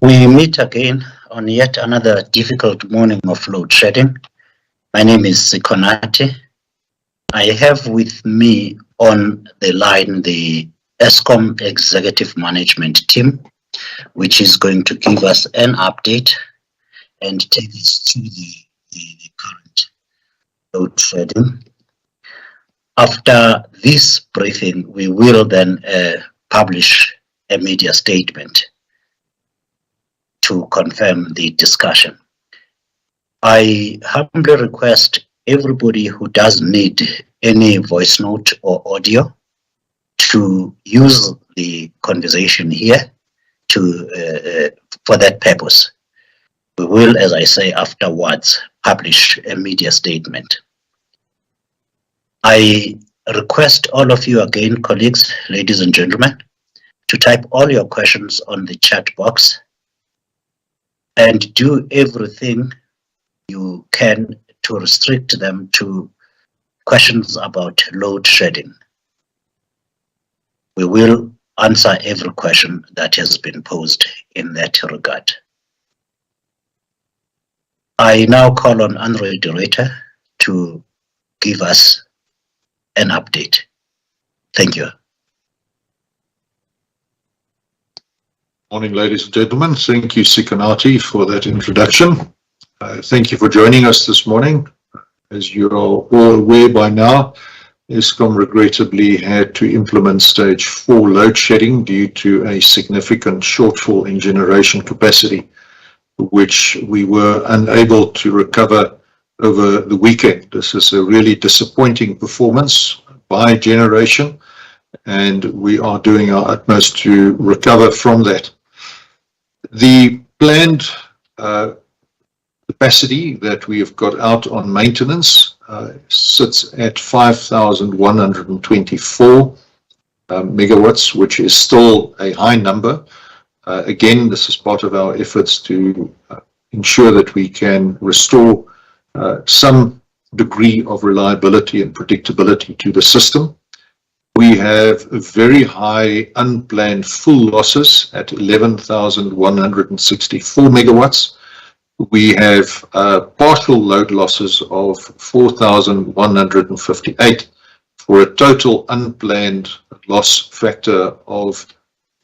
We meet again on yet another difficult morning of load shedding. My name is Sikonati. I have with me on the line the Eskom Executive Management Team, which is going to give us an update and take us through the current load shedding. After this briefing, we will then publish a media statement to confirm the discussion. I humbly request everybody who does need any voice note or audio to use the conversation here for that purpose. We will, as I say, afterwards publish a media statement. I request all of you again, colleagues, ladies and gentlemen, to type all your questions on the chat box and do everything you can to restrict them to questions about load shedding. We will answer every question that has been posed in that regard. I now call on Andre Director to give us an update. Thank you. Morning, ladies and gentlemen. Thank you, Sikonati, for that introduction. Thank you for joining us this morning. As you're all aware by now, Eskom regrettably had to implement stage 4 load shedding due to a significant shortfall in generation capacity, which we were unable to recover over the weekend. This is a really disappointing performance by generation, and we are doing our utmost to recover from that. The planned capacity that we have got out on maintenance sits at 5,124 megawatts, which is still a high number. Again, this is part of our efforts to ensure that we can restore some degree of reliability and predictability to the system. We have very high unplanned full losses at 11,164 megawatts. We have partial load losses of 4,158 for a total unplanned loss factor of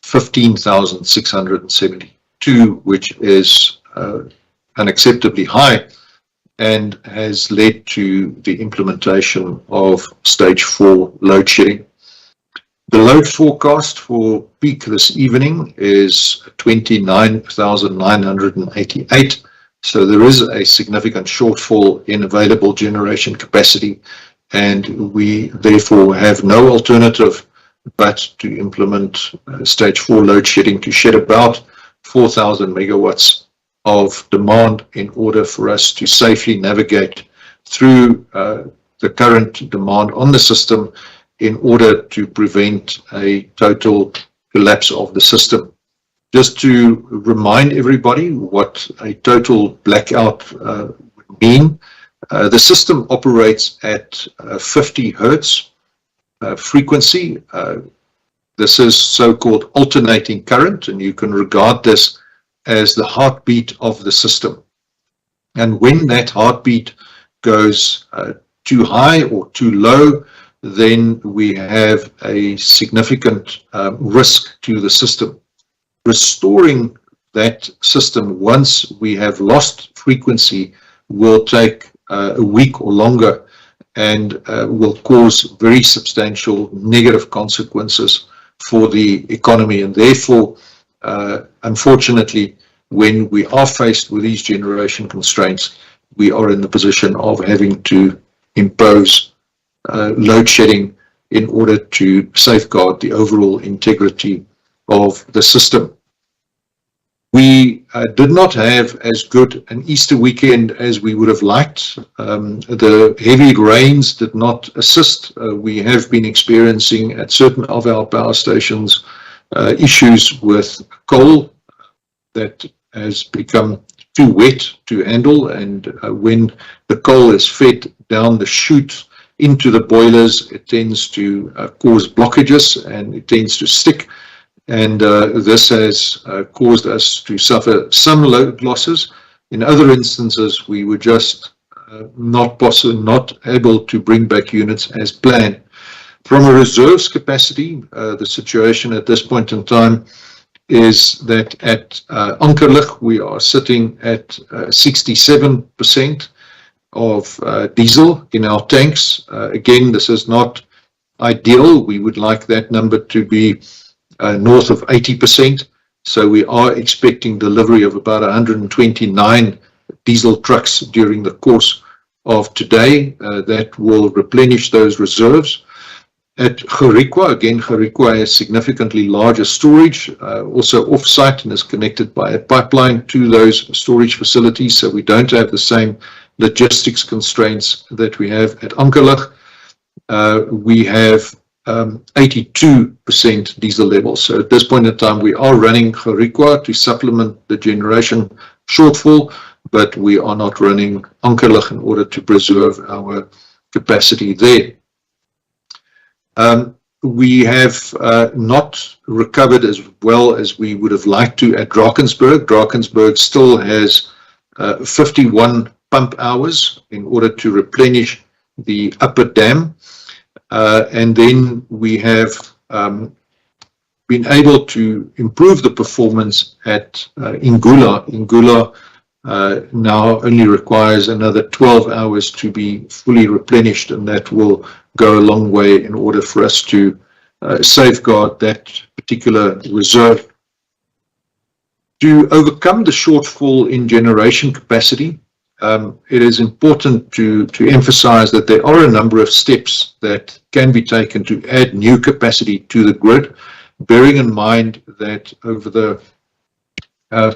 15,672, which is unacceptably high and has led to the implementation of stage 4 load shedding. The load forecast for peak this evening is 29,988. So there is a significant shortfall in available generation capacity, and we therefore have no alternative but to implement stage 4 load shedding to shed about 4,000 megawatts of demand in order for us to safely navigate through the current demand on the system in order to prevent a total collapse of the system. Just to remind everybody what a total blackout would mean, the system operates at 50 hertz frequency. This is so-called alternating current, and you can regard this as the heartbeat of the system. And when that heartbeat goes too high or too low, then we have a significant risk to the system. Restoring that system once we have lost frequency will take a week or longer and will cause very substantial negative consequences for the economy. And therefore, unfortunately, when we are faced with these generation constraints, we are in the position of having to impose load shedding in order to safeguard the overall integrity of the system. We did not have as good an Easter weekend as we would have liked. The heavy rains did not assist. We have been experiencing at certain of our power stations issues with coal that has become too wet to handle, and when the coal is fed down the chute into the boilers, it tends to cause blockages and it tends to stick. and this has caused us to suffer some load losses. In other instances, we were just not able to bring back units as planned. From a reserves capacity, the situation at this point in time is that at Ankerlig we are sitting at 67% of diesel in our tanks. Again, this is not ideal. We would like that number to be north of 80%. So we are expecting delivery of about 129 diesel trucks during the course of today that will replenish those reserves. At Gerikwa, again, Gerikwa has significantly larger storage, also off-site, and is connected by a pipeline to those storage facilities, so we don't have the same logistics constraints that we have at Ankerlig. We have 82% diesel levels. So at this point in time, we are running Gerikwa to supplement the generation shortfall, but we are not running Ankerlig in order to preserve our capacity there. We have not recovered as well as we would have liked to at Drakensberg. Drakensberg still has 51 pump hours in order to replenish the upper dam. And then we have been able to improve the performance at Ingula. Ingula now only requires another 12 hours to be fully replenished, and that will go a long way in order for us to safeguard that particular reserve. To overcome the shortfall in generation capacity, it is important to emphasize that there are a number of steps that can be taken to add new capacity to the grid, bearing in mind that over the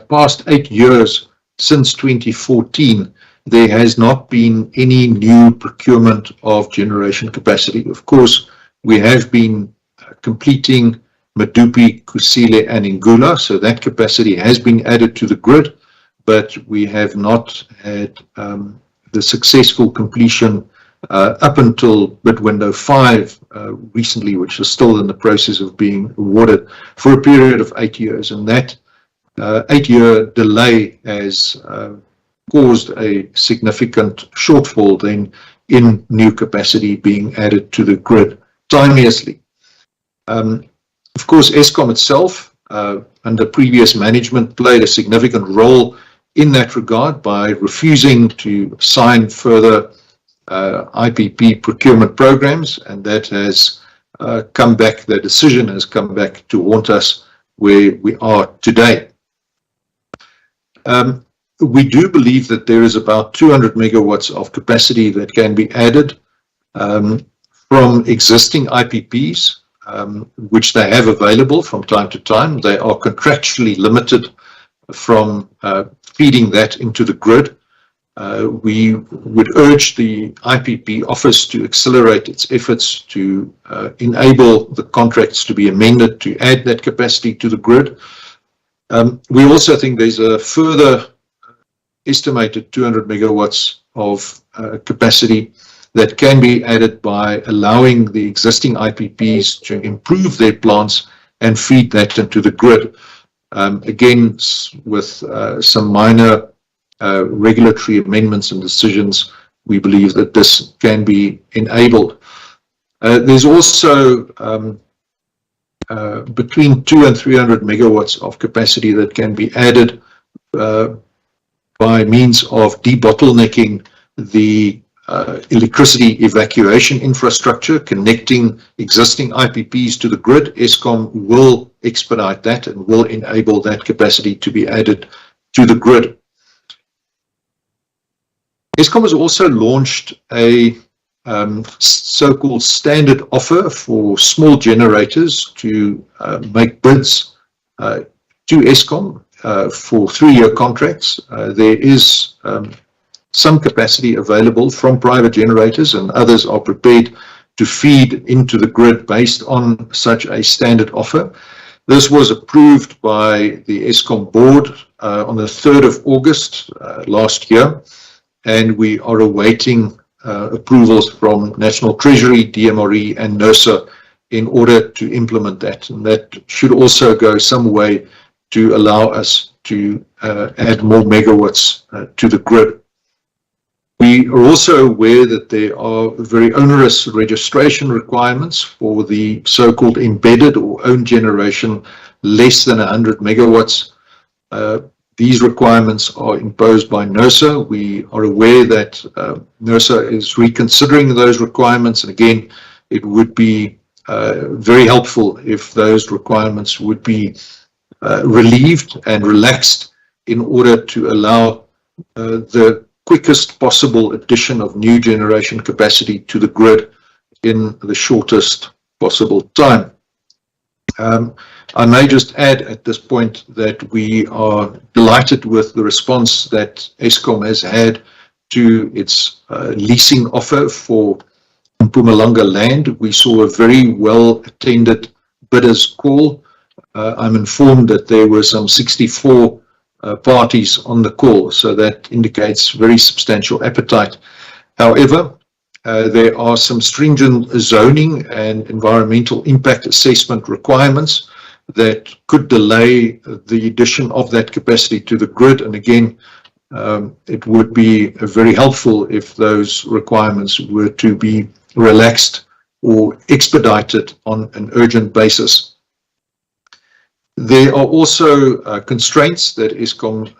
past 8 years since 2014, there has not been any new procurement of generation capacity. Of course, we have been completing Medupi, Kusile and Ingula, so that capacity has been added to the grid, but we have not had the successful completion up until bid window 5 recently, which is still in the process of being awarded for a period of 8 years. And that 8-year delay has caused a significant shortfall then in new capacity being added to the grid timeously. Of course, Eskom itself, under previous management, played a significant role in that regard by refusing to sign further IPP procurement programs, and that has come back, the decision has come back to haunt us where we are today. We do believe that there is about 200 megawatts of capacity that can be added from existing IPPs, which they have available from time to time. They are contractually limited from feeding that into the grid. We would urge the IPP office to accelerate its efforts to enable the contracts to be amended to add that capacity to the grid. We also think there's a further estimated 200 megawatts of capacity that can be added by allowing the existing IPPs to improve their plants and feed that into the grid. Again, with some minor regulatory amendments and decisions, we believe that this can be enabled. There's also between 200 and 300 megawatts of capacity that can be added by means of debottlenecking the electricity evacuation infrastructure, connecting existing IPPs to the grid. Eskom will expedite that and will enable that capacity to be added to the grid. Eskom has also launched a so-called standard offer for small generators to make bids to Eskom for 3-year contracts. There is some capacity available from private generators, and others are prepared to feed into the grid based on such a standard offer. This was approved by the Eskom board on the 3rd of August last year, and we are awaiting approvals from National Treasury, DMRE and NERSA in order to implement that. And that should also go some way to allow us to add more megawatts to the grid. We are also aware that there are very onerous registration requirements for the so-called embedded or own generation less than 100 megawatts. These requirements are imposed by NERSA. We are aware that NERSA is reconsidering those requirements, and again, it would be very helpful if those requirements would be relieved and relaxed in order to allow the quickest possible addition of new generation capacity to the grid in the shortest possible time. I may just add at this point that we are delighted with the response that Eskom has had to its leasing offer for Mpumalanga land. We saw a very well attended bidders call. I'm informed that there were some 64 parties on the call, so that indicates very substantial appetite. However, there are some stringent zoning and environmental impact assessment requirements that could delay the addition of that capacity to the grid. And again, it would be very helpful if those requirements were to be relaxed or expedited on an urgent basis. There are also constraints that Eskom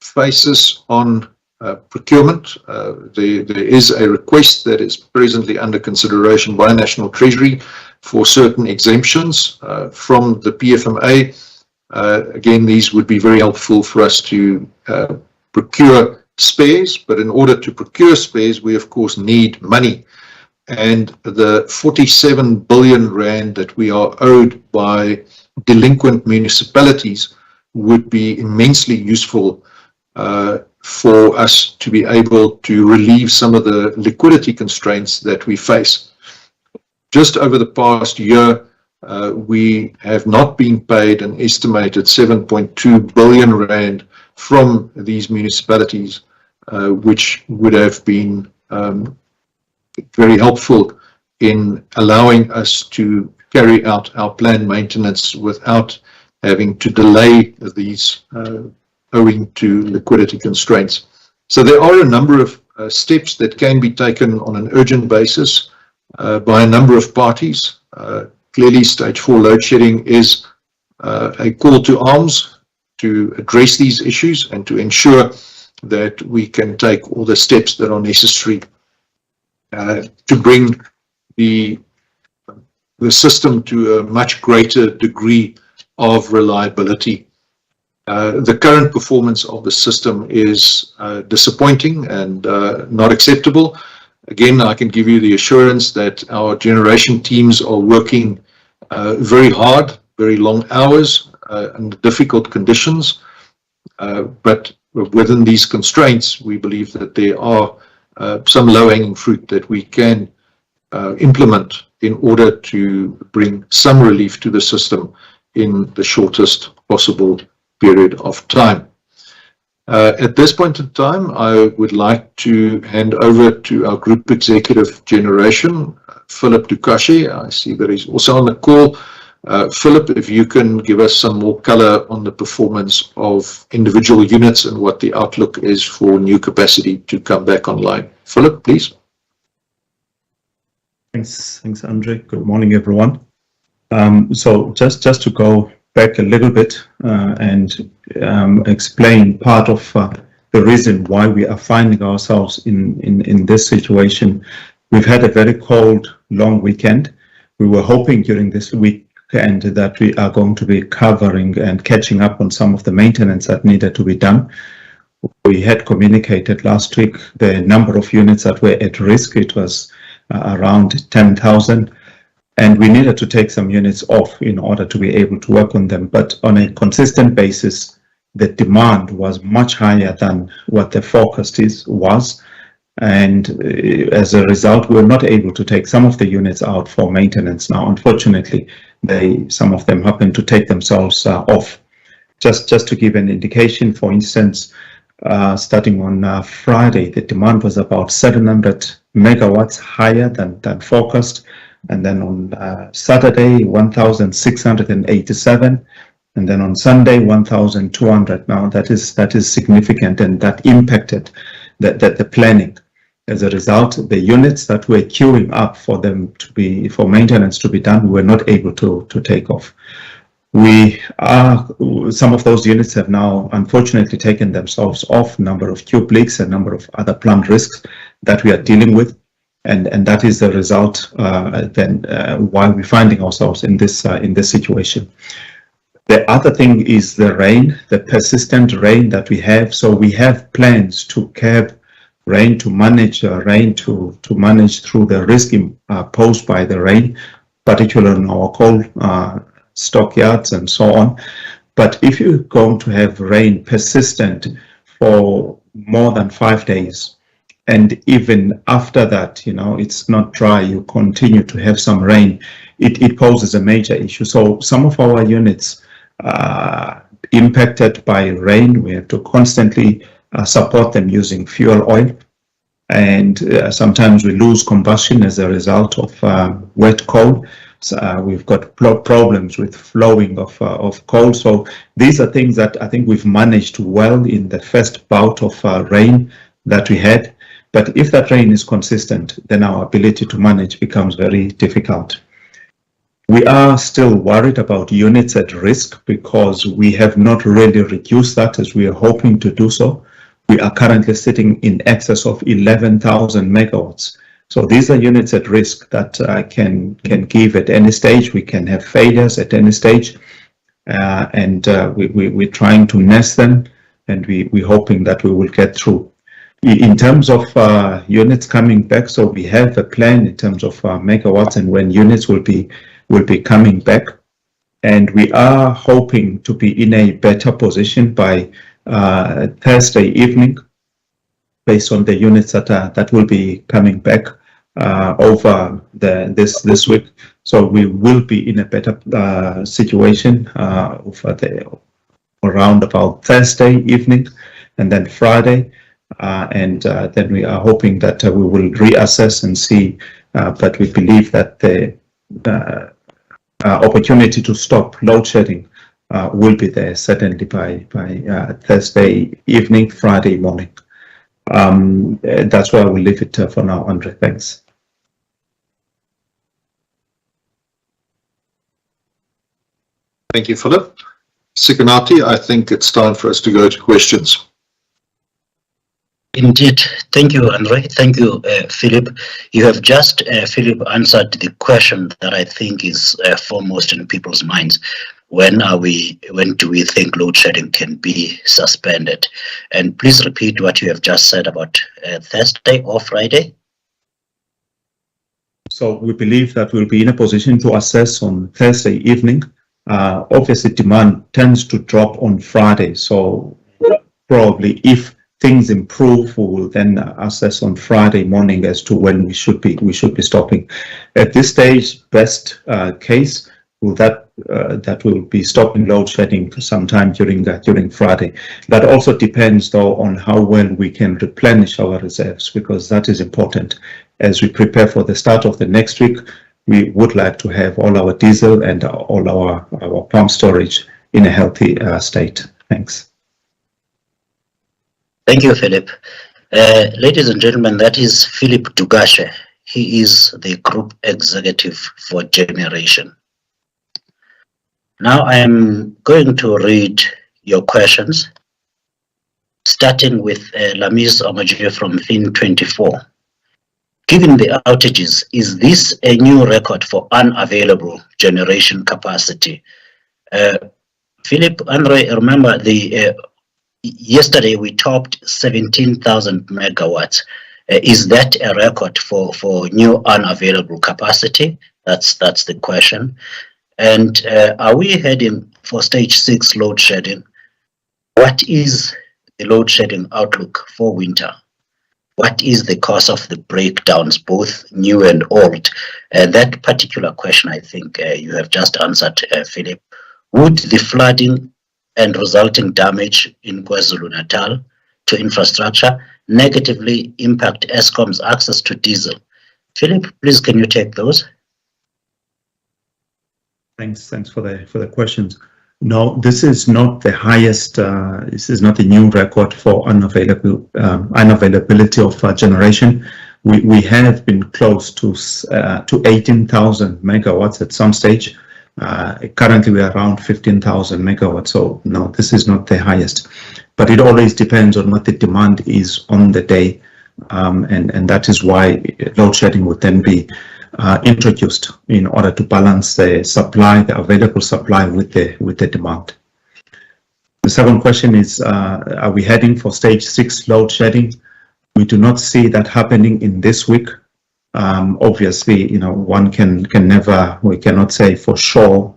faces on procurement. There is a request that is presently under consideration by National Treasury for certain exemptions from the PFMA. Again, these would be very helpful for us to procure spares, but in order to procure spares, we of course need money. And the 47 billion rand that we are owed by delinquent municipalities would be immensely useful for us to be able to relieve some of the liquidity constraints that we face. Just over the past year, we have not been paid an estimated 7.2 billion rand from these municipalities, which would have been very helpful in allowing us to carry out our planned maintenance without having to delay these owing to liquidity constraints. So there are a number of steps that can be taken on an urgent basis by a number of parties. Clearly, stage 4 load shedding is a call to arms to address these issues and to ensure that we can take all the steps that are necessary to bring the system to a much greater degree of reliability. The current performance of the system is disappointing and not acceptable. Again, I can give you the assurance that our generation teams are working very hard, very long hours, under difficult conditions. But within these constraints, we believe that there are some low-hanging fruit that we can implement in order to bring some relief to the system in the shortest possible period of time. At this point in time, I would like to hand over to our Group Executive Generation, Philip Dukashi. I see that he's also on the call. Philip, if you can give us some more color on the performance of individual units and what the outlook is for new capacity to come back online. Philip, please. Thanks, Andre. Good morning, everyone. So just to go back a little bit and explain part of the reason why we are finding ourselves in this situation. We've had a very cold, long weekend. We were hoping during this weekend that we are going to be covering and catching up on some of the maintenance that needed to be done. We had communicated last week the number of units that were at risk. It was around 10,000. And we needed to take some units off in order to be able to work on them. But on a consistent basis, the demand was much higher than what the forecast was. And as a result, we were not able to take some of the units out for maintenance. Now, unfortunately, some of them happened to take themselves off. Just to give an indication, for instance, starting on Friday, the demand was about 700 megawatts higher than forecast. and then on Saturday 1,687, and then on Sunday 1,200. Now that is significant, and that impacted the planning. As a result, the units that were queuing up for maintenance to be done were not able to take off. Some of those units have now unfortunately taken themselves off, number of cube leaks and number of other plant risks that we are dealing with. And that is the result why we're finding ourselves in this situation. The other thing is the rain, the persistent rain that we have. So we have plans to curb rain, to manage rain, to manage through the risk posed by the rain, particularly in our coal stockyards and so on. But if you're going to have rain persistent for more than 5 days, and even after that, it's not dry, you continue to have some rain, it poses a major issue. So some of our units are impacted by rain. We have to constantly support them using fuel oil, and sometimes we lose combustion as a result of wet coal. We've got problems with flowing of coal. So these are things that I think we've managed well in the first bout of rain that we had. But if that rain is consistent, then our ability to manage becomes very difficult. We are still worried about units at risk because we have not really reduced that as we are hoping to do so. We are currently sitting in excess of 11,000 megawatts. So these are units at risk that can give at any stage. We can have failures at any stage, and we're trying to nest them, and we're hoping that we will get through. In terms of units coming back, so we have a plan in terms of megawatts and when units will be coming back, and we are hoping to be in a better position by Thursday evening, based on the units that will be coming back over this week. So we will be in a better situation around about Thursday evening, and then Friday, and then we are hoping that we will reassess and see. But we believe that the opportunity to stop load shedding will be there certainly by Thursday evening, Friday morning. That's where I will leave it for now, Andre. Thanks. Thank you, Philip. Sikonati, I think it's time for us to go to questions. Indeed. Thank you, Andre. Thank you, Philip. You have just, Philip, answered the question that I think is foremost in people's minds. When do we think load shedding can be suspended? And please repeat what you have just said about Thursday or Friday. So we believe that we'll be in a position to assess on Thursday evening. Obviously, demand tends to drop on Friday. So probably if things improve, we will then assess on Friday morning as to when we should be stopping. At this stage, best case, that will be stopping load shedding sometime during Friday. That also depends though on how well we can replenish our reserves, because that is important. As we prepare for the start of the next week, we would like to have all our diesel and all our pump storage in a healthy state. Thanks. Thank you, Philip. Ladies and gentlemen, that is Philip Dugashe. He is the Group Executive for Generation. Now I am going to read your questions, starting with Lamis Omaji from Fin24. Given the outages, is this a new record for unavailable generation capacity? Philip, Andre, remember yesterday we topped 17,000 megawatts. Is that a record for new unavailable capacity? That's the question. And are we heading for stage 6 load shedding? What is the load shedding outlook for winter? What is the cause of the breakdowns, both new and old? That particular question, I think you have just answered, Philip. Would the flooding and resulting damage in KwaZulu-Natal to infrastructure negatively impact Eskom's access to diesel? Philip, please, can you take those? Thanks for the questions. No, this is not the highest. This is not a new record for unavailability of generation. We have been close to 18,000 megawatts at some stage. Currently, we are around 15,000 megawatts. So no, this is not the highest. But it always depends on what the demand is on the day, and that is why load shedding would then be introduced in order to balance the supply, the available supply with the demand. The second question is, are we heading for stage 6 load shedding? We do not see that happening in this week. Obviously, one we cannot say for sure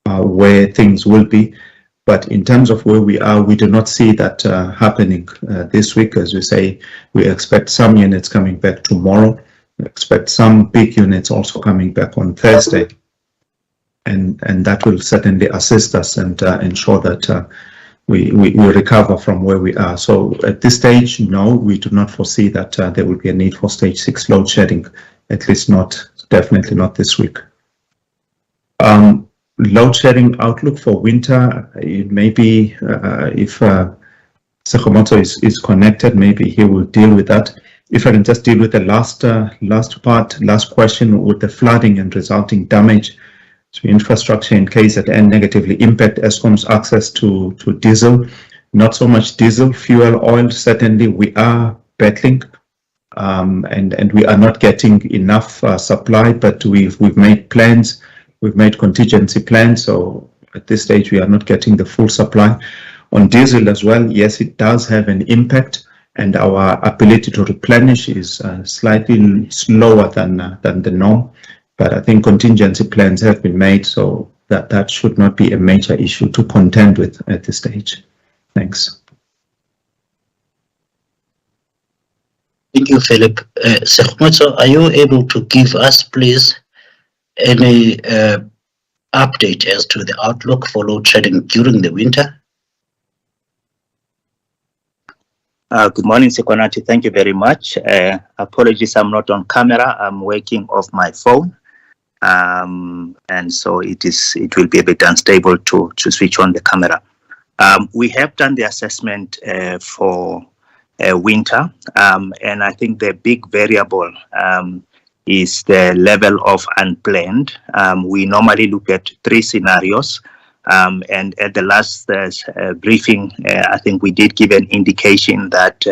where things will be, but in terms of where we are, we do not see that happening this week. As we say, we expect some units coming back tomorrow. We expect some big units also coming back on Thursday, and that will certainly assist us and ensure that we recover from where we are. So at this stage, no, we do not foresee that there will be a need for stage 6 load shedding, at least definitely not this week. Load shedding outlook for winter, it may be if Sabotage is connected, maybe he will deal with that. If I can just deal with the last question with the flooding and resulting damage to infrastructure in KZN negatively impact Eskom's access to diesel. Not so much diesel, fuel oil. Certainly we are battling and we are not getting enough supply, but we've made plans, we've made contingency plans. So at this stage we are not getting the full supply. On diesel as well, yes, it does have an impact, and our ability to replenish is slightly slower than the norm. But I think contingency plans have been made, so that should not be a major issue to contend with at this stage. Thanks. Thank you, Philip. Sekhumoto, are you able to give us, please, any update as to the outlook for load shedding during the winter? Good morning, Sekonati. Thank you very much. Apologies, I'm not on camera. I'm working off my phone. And so it will be a bit unstable to switch on the camera. We have done the assessment for winter, and I think the big variable is the level of unplanned. We normally look at 3 scenarios. And at the last briefing, I think we did give an indication that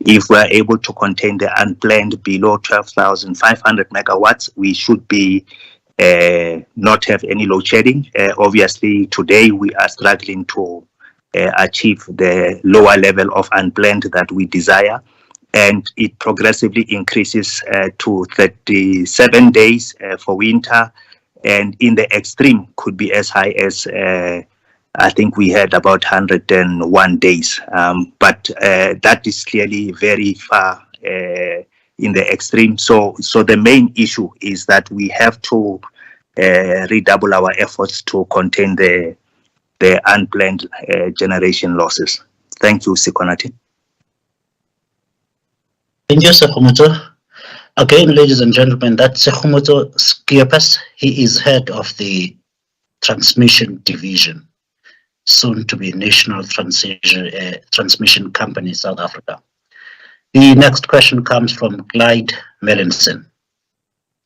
if we're able to contain the unplanned below 12,500 megawatts, we should be not have any load shedding. Obviously, today we are struggling to achieve the lower level of unplanned that we desire, and it progressively increases to 37 days for winter. And in the extreme could be as high as, I think we had about 101 days. But that is clearly very far in the extreme. So the main issue is that we have to redouble our efforts to contain the unplanned generation losses. Thank you, Sekonati. Thank you, Sekhumoto. Again, ladies and gentlemen, that's Sekhumoto Skiapas. He is head of the transmission division, soon to be National Transmission Company, South Africa. The next question comes from Clyde Mellinson.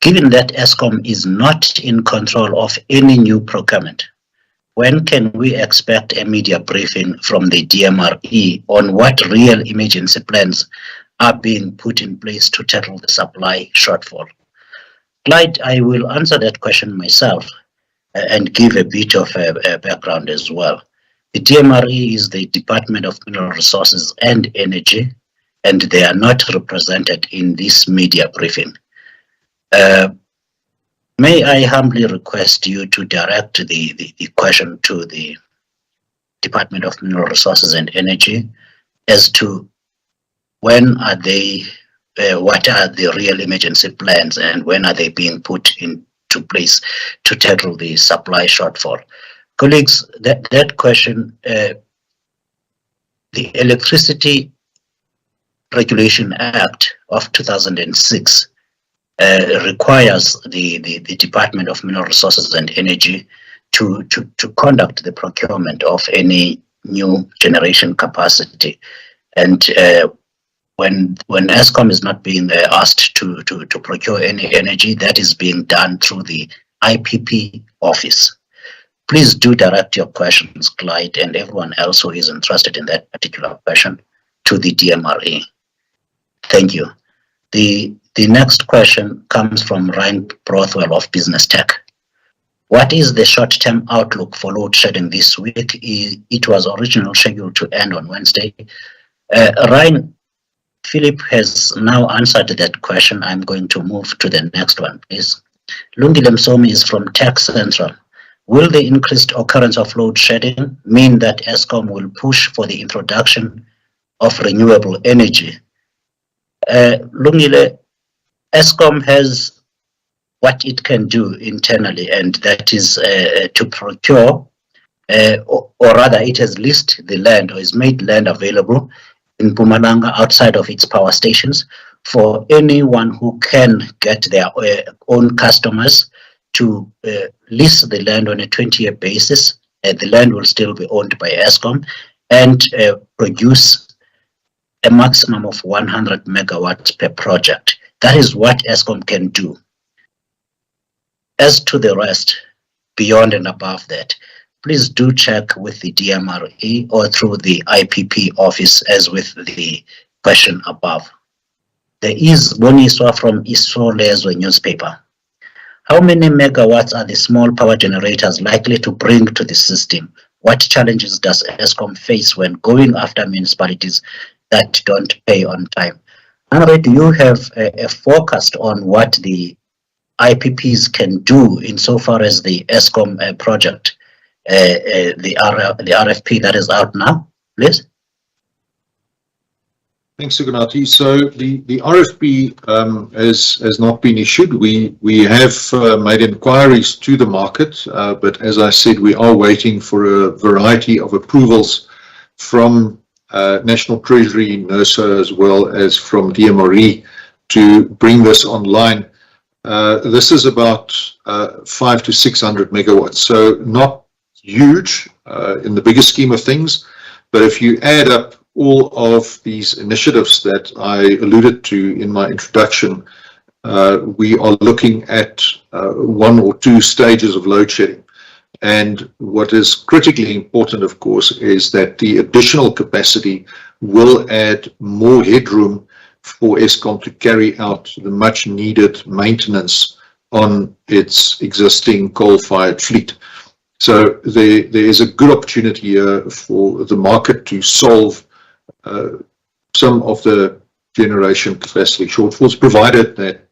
Given that Eskom is not in control of any new procurement, when can we expect a media briefing from the DMRE on what real emergency plans are being put in place to tackle the supply shortfall? Clyde, I will answer that question myself and give a bit of a background as well. The DMRE is the Department of Mineral Resources and Energy, and they are not represented in this media briefing. May I humbly request you to direct the question to the Department of Mineral Resources and Energy as to when are they, what are the real emergency plans, and when are they being put into place to tackle the supply shortfall? Colleagues, that question, the Electricity Regulation Act of 2006 requires the Department of Mineral Resources and Energy to conduct the procurement of any new generation capacity. And when Eskom is not being asked to procure any energy, that is being done through the IPP office. Please do direct your questions, Clyde, and everyone else who is interested in that particular question to the DMRE. Thank you. The next question comes from Ryan Brothwell of Business Tech. What is the short-term outlook for load shedding this week? It was originally scheduled to end on Wednesday. Ryan, Philip has now answered that question. I'm going to move to the next one, please. Lungile Msomi is from Tech Central. Will the increased occurrence of load shedding mean that Eskom will push for the introduction of renewable energy? Lungile, Eskom has what it can do internally, and that is to procure, or rather it has leased the land or has made land available in Mpumalanga outside of its power stations for anyone who can get their own customers to lease the land on a 20-year basis. The land will still be owned by Eskom and produce a maximum of 100 megawatts per project. That is what Eskom can do. As to the rest, beyond and above that, please do check with the DMRE or through the IPP office as with the question above. There is Boniswa from Isolezwe newspaper. How many megawatts are the small power generators likely to bring to the system? What challenges does Eskom face when going after municipalities that don't pay on time? Andre, do you have a forecast on what the IPPs can do insofar as the Eskom project, the RFP that is out now, please? Thanks, Sugunati. So the RFP has not been issued. We have made inquiries to the market, but as I said, we are waiting for a variety of approvals from National Treasury, NERSA, as well as from DMRE to bring this online. This is about 500 to 600 megawatts, so not huge in the bigger scheme of things. But if you add up all of these initiatives that I alluded to in my introduction, we are looking at 1 or 2 stages of load shedding. And what is critically important, of course, is that the additional capacity will add more headroom for Eskom to carry out the much needed maintenance on its existing coal-fired fleet. So there is a good opportunity here for the market to solve some of the generation capacity shortfalls, provided that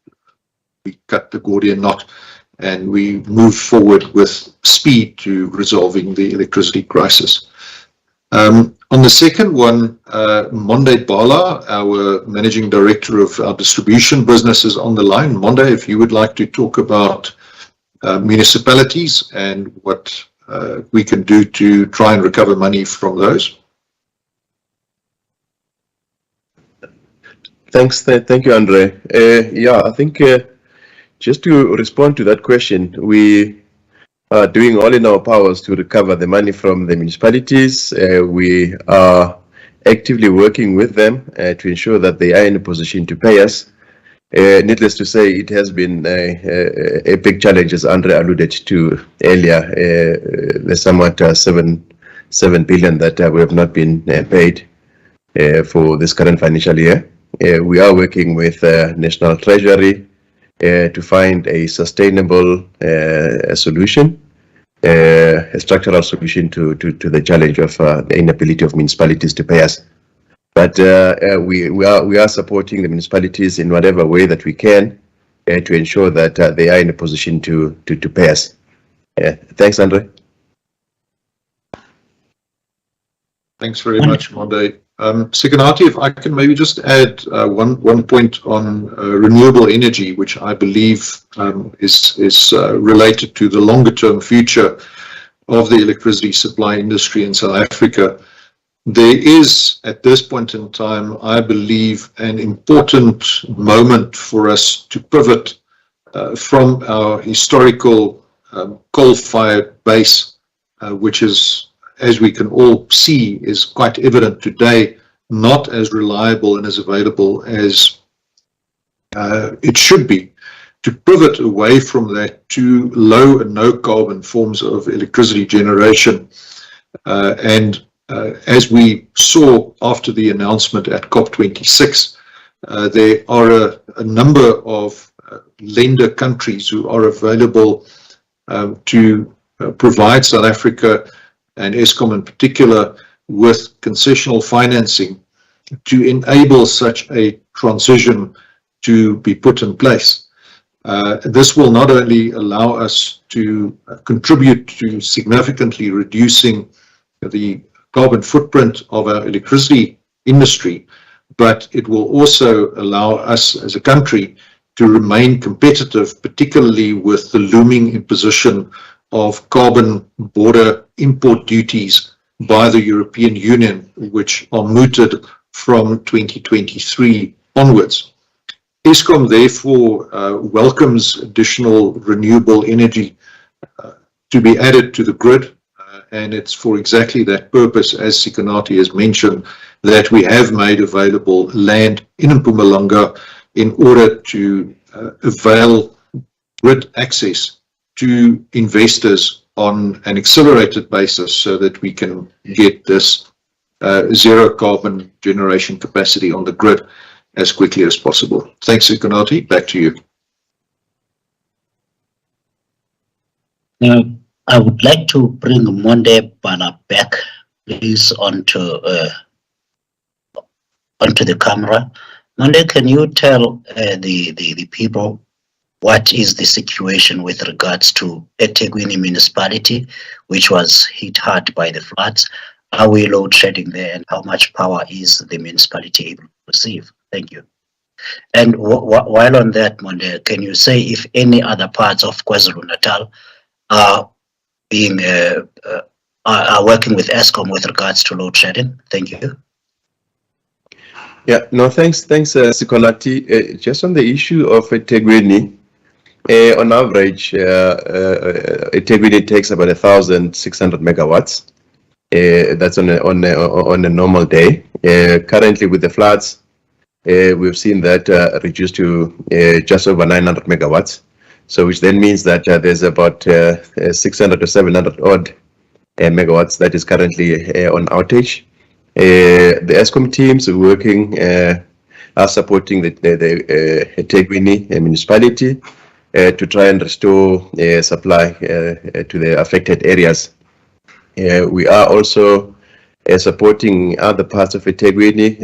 we cut the Gordian knot and we move forward with speed to resolving the electricity crisis. On the second one, Monde Bala, our Managing Director of our distribution business, is on the line. Monde, if you would like to talk about municipalities and what we can do to try and recover money from those. Thanks. Thank you, Andre. Yeah, I think just to respond to that question, we are doing all in our powers to recover the money from the municipalities. We are actively working with them to ensure that they are in a position to pay us. Needless to say, it has been a big challenge, as Andre alluded to earlier. There's somewhat 7 billion that we have not been paid for this current financial year. We are working with National Treasury to find a sustainable solution, a structural solution to the challenge of the inability of municipalities to pay us. But we are supporting the municipalities in whatever way that we can to ensure that they are in a position to pay us. Thanks, Andre. Thanks very much, Monde. Sikanati, if I can maybe just add one point on renewable energy, which I believe is related to the longer term future of the electricity supply industry in South Africa. There is, at this point in time, I believe, an important moment for us to pivot from our historical coal-fired base, which is, as we can all see, is quite evident today, not as reliable and as available as it should be, to pivot away from that to low and no carbon forms of electricity generation. As we saw after the announcement at COP26, there are a number of lender countries who are available to provide South Africa and Eskom in particular with concessional financing to enable such a transition to be put in place. This will not only allow us to contribute to significantly reducing the carbon footprint of our electricity industry, but it will also allow us as a country to remain competitive, particularly with the looming imposition of carbon border import duties by the European Union, which are mooted from 2023 onwards. Eskom therefore welcomes additional renewable energy to be added to the grid, and it's for exactly that purpose, as Sikonati has mentioned, that we have made available land in Mpumalanga in order to avail grid access to investors on an accelerated basis so that we can get this zero carbon generation capacity on the grid as quickly as possible. Thanks, Sikonati. Back to you. I would like to bring Monde Bala back, please, onto the camera. Monde, can you tell the people what is the situation with regards to eThekwini municipality, which was hit hard by the floods? Are we load shedding there, and how much power is the municipality able to receive? Thank you. And while on that, Monde, can you say if any other parts of KwaZulu-Natal are being are working with Eskom with regards to load shedding? Thank you. Yeah, no, thanks, Sikonati. Just on the issue of eThekwini, on average, eThekwini takes about 1,600 megawatts. That's on a normal day. Currently, with the floods, we've seen that reduced to just over 900 megawatts. So, which then means that there's about 600 to 700 odd megawatts that is currently on outage. The Eskom teams are working, are supporting the eThekwini municipality to try and restore supply to the affected areas. We are also supporting other parts of eThekwini,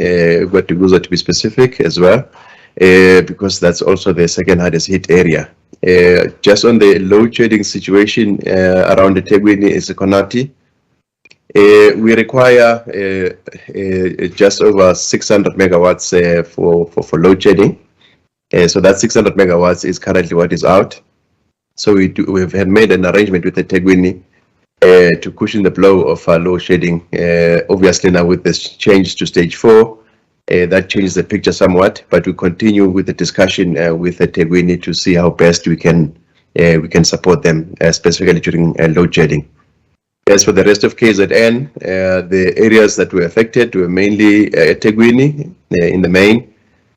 Guatiguza to be specific as well, because that's also the second hardest hit area. Just on the load shedding situation around eThekwini is Sikonati. We require just over 600 megawatts for load shedding. So that 600 megawatts is currently what is out. So we've made an arrangement with eThekwini to cushion the blow of load shedding. Obviously now with this change to stage 4, that changes the picture somewhat, but we continue with the discussion with eThekwini to see how best we can support them, specifically during load shedding. As for the rest of KZN, the areas that were affected were mainly eThekwini in the main,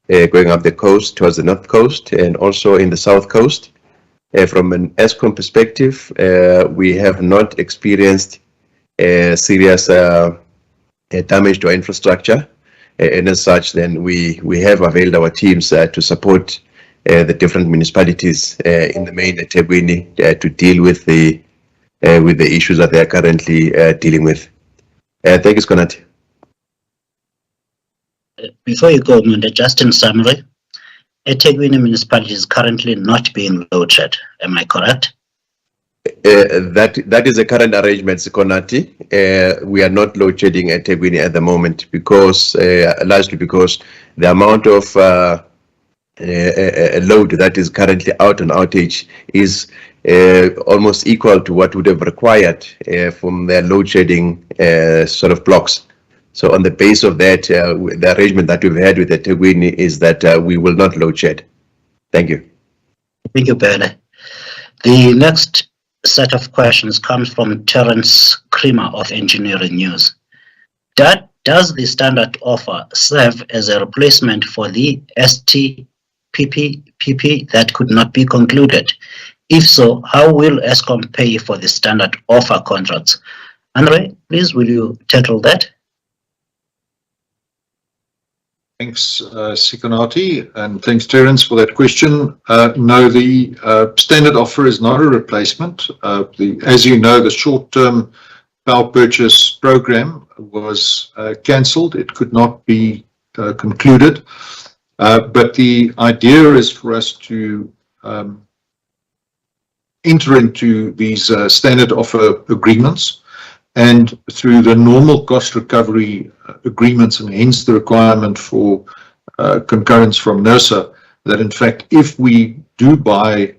going up the coast towards the north coast, and also in the south coast. From an Eskom perspective, we have not experienced serious damage to our infrastructure, and as such, then we have availed our teams to support the different municipalities in the main eThekwini to deal with the issues that they are currently dealing with. Thank you, Sikonati. Before you go, Monde, just in summary, eThekwini municipality is currently not being load shed. Am I correct? That is the current arrangement, Sikonati. We are not load shedding eThekwini at the moment because largely because the amount of load that is currently out on outage is almost equal to what would have required from their load shedding sort of blocks. So on the base of that, the arrangement that we've had with the eThekwini is that we will not load shed. Thank you. Thank you, Bele. The next set of questions comes from Terence Creamer of Engineering News. Does the standard offer serve as a replacement for the STPPP that could not be concluded? If so, how will Eskom pay for the standard offer contracts? Andre, please, will you tackle that? Thanks, Sikonati, and thanks, Terence, for that question. No, the standard offer is not a replacement. As you know, the short-term power purchase program was cancelled. It could not be concluded. But the idea is for us to enter into these standard offer agreements, and through the normal cost recovery agreements, and hence the requirement for concurrence from NERSA, that in fact, if we do buy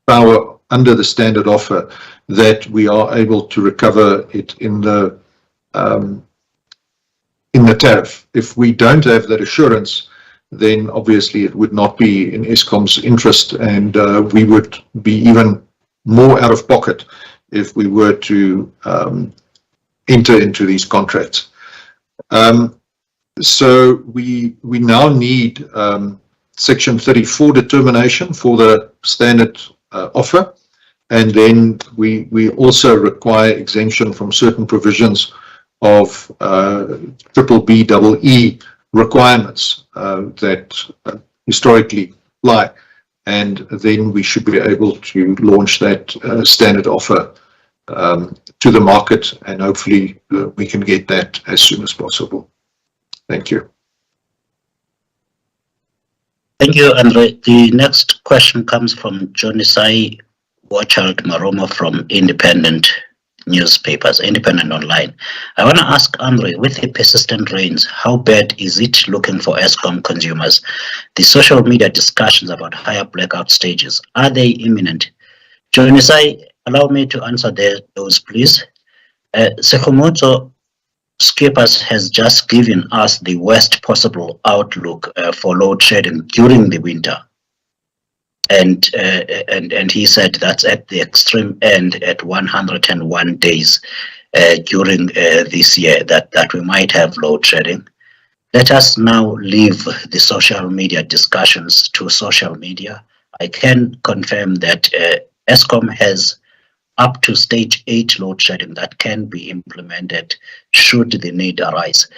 power under the standard offer, that we are able to recover it in the tariff. If we don't have that assurance, then obviously it would not be in Eskom's interest, and we would be even more out of pocket if we were to enter into these contracts. So we now need Section 34 determination for the standard offer, and then we also require exemption from certain provisions of BBBEE requirements that historically apply, and then we should be able to launch that standard offer to the market, and hopefully we can get that as soon as possible. Thank you. Thank you, Andre. The next question comes from Jonisai Warchild Maroma from Independent Newspapers, Independent Online. I want to ask Andre, with the persistent rains, how bad is it looking for Eskom consumers? The social media discussions about higher blackout stages, are they imminent? Jonisai, allow me to answer those, please. Sekhomoto Skippers has just given us the worst possible outlook for load shedding during the winter. And he said that's at the extreme end at 101 days during this year that we might have load shedding. Let us now leave the social media discussions to social media. I can confirm that Eskom has up to stage 8 load shedding that can be implemented should the need arise.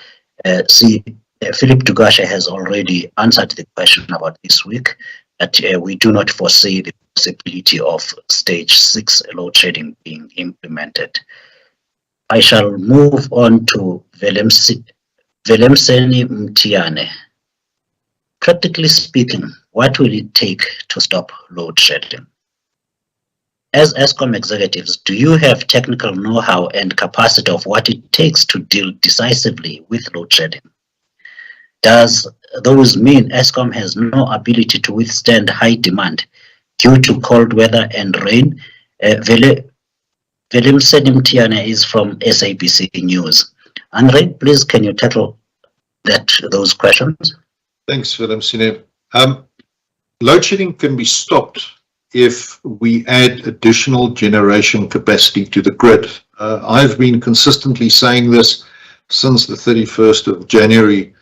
Philip Dugashe has already answered the question about this week, that we do not foresee the possibility of stage 6 load shedding being implemented. I shall move on to Velemseni Mtiane. Practically speaking, what will it take to stop load shedding? As Eskom executives, do you have technical know-how and capacity of what it takes to deal decisively with load shedding? Does those mean Eskom has no ability to withstand high demand due to cold weather and rain? Velim Tiana is from SABC News. Andre, please, can you tackle those questions? Thanks, Willem Sine. Load shedding can be stopped if we add additional generation capacity to the grid. I've been consistently saying this since the 31st of January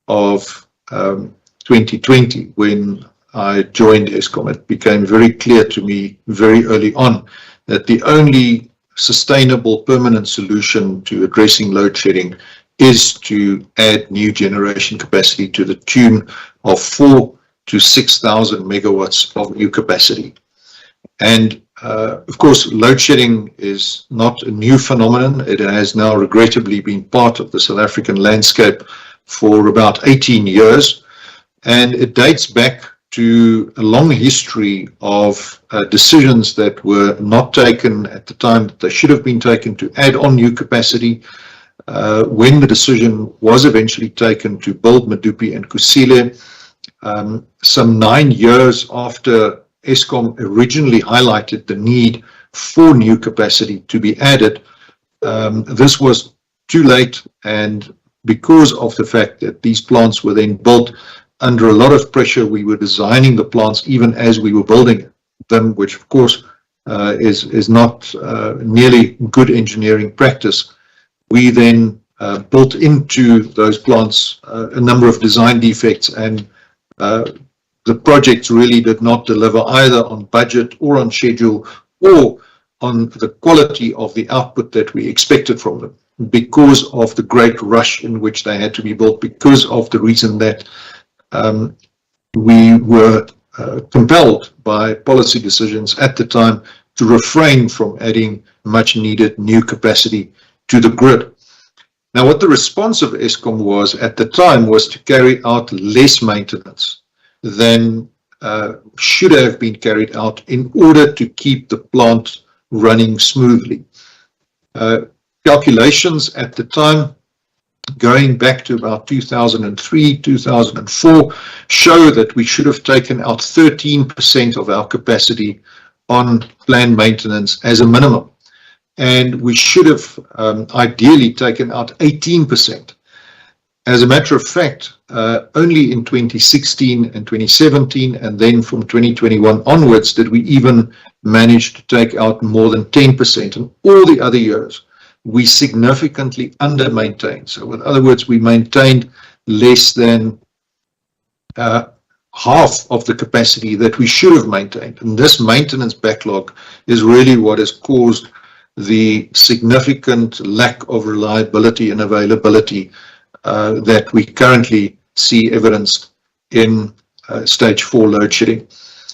of 2020, when I joined Eskom. It became very clear to me very early on that the only sustainable permanent solution to addressing load shedding is to add new generation capacity to the tune of 4,000 to 6,000 megawatts of new capacity. And of course, load shedding is not a new phenomenon. It has now regrettably been part of the South African landscape for about 18 years, and it dates back to a long history of decisions that were not taken at the time that they should have been taken to add on new capacity. When the decision was eventually taken to build Medupi and Kusile, some 9 years after Eskom originally highlighted the need for new capacity to be added, this was too late, and because of the fact that these plants were then built under a lot of pressure, we were designing the plants even as we were building them, which of course is not nearly good engineering practice. We then built into those plants a number of design defects, and the projects really did not deliver either on budget or on schedule or on the quality of the output that we expected from them, because of the great rush in which they had to be built, because of the reason that we were compelled by policy decisions at the time to refrain from adding much needed new capacity to the grid. Now, what the response of Eskom was at the time was to carry out less maintenance than should have been carried out in order to keep the plant running smoothly. Calculations at the time, going back to about 2003, 2004, show that we should have taken out 13% of our capacity on planned maintenance as a minimum. And we should have ideally taken out 18%. As a matter of fact, only in 2016 and 2017, and then from 2021 onwards, did we even manage to take out more than 10%. And all the other years, we significantly under-maintained. So in other words, we maintained less than half of the capacity that we should have maintained. And this maintenance backlog is really what has caused the significant lack of reliability and availability that we currently see evidenced in stage 4 load shedding.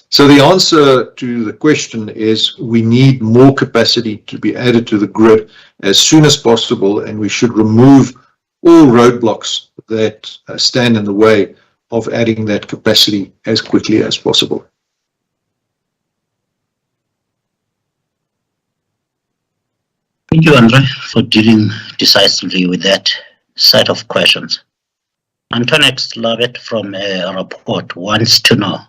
So the answer to the question is we need more capacity to be added to the grid as soon as possible, and we should remove all roadblocks that stand in the way of adding that capacity as quickly as possible. Thank you, Andre, for dealing decisively with that set of questions. Antoinette Lovett from a report wants to know,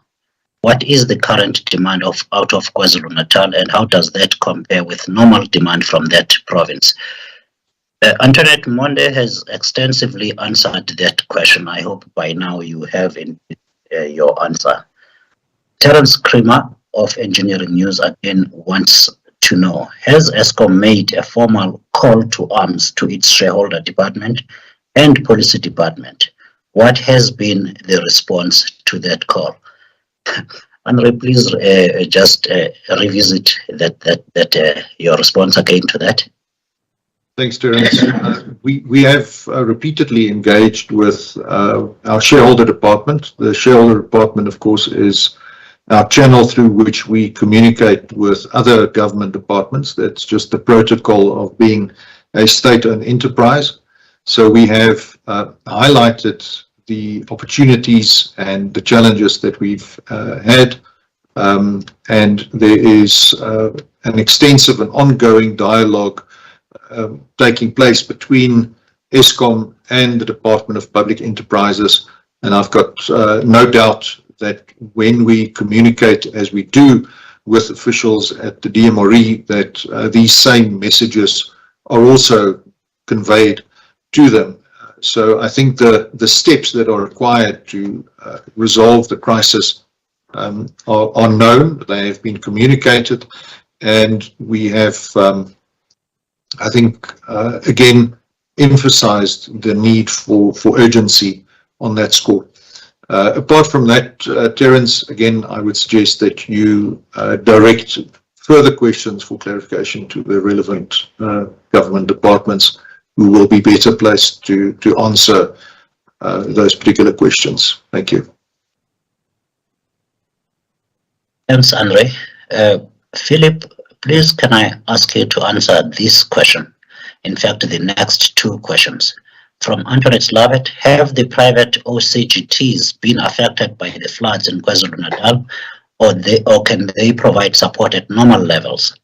what is the current demand out of KwaZulu-Natal, and how does that compare with normal demand from that province? Antoinette, Monde has extensively answered that question. I hope by now you have your answer. Terence Creamer of Engineering News again wants to know, has Eskom made a formal call to arms to its shareholder department and policy department? What has been the response to that call? Andre, please just revisit your response again to that. Thanks, Terence. We have repeatedly engaged with our shareholder department. The shareholder department, of course, is our channel through which we communicate with other government departments. That's just the protocol of being a state-owned enterprise. So we have highlighted the opportunities and the challenges that we've had, and there is an extensive and ongoing dialogue taking place between Eskom and the Department of Public Enterprises, and I've got no doubt that when we communicate, as we do with officials at the DMRE, that these same messages are also conveyed to them. So I think the steps that are required to resolve the crisis are known, they have been communicated, and we have, I think, again, emphasized the need for urgency on that score. Apart from that, Terence, again, I would suggest that you direct further questions for clarification to the relevant government departments, who will be better placed to answer those particular questions. Thank you. Thanks, Andre. Philip, please can I ask you to answer this question? In fact, the next two questions. From Antoinette Lovett, have the private OCGTs been affected by the floods in KwaZulu-Natal, or can they provide support at normal levels?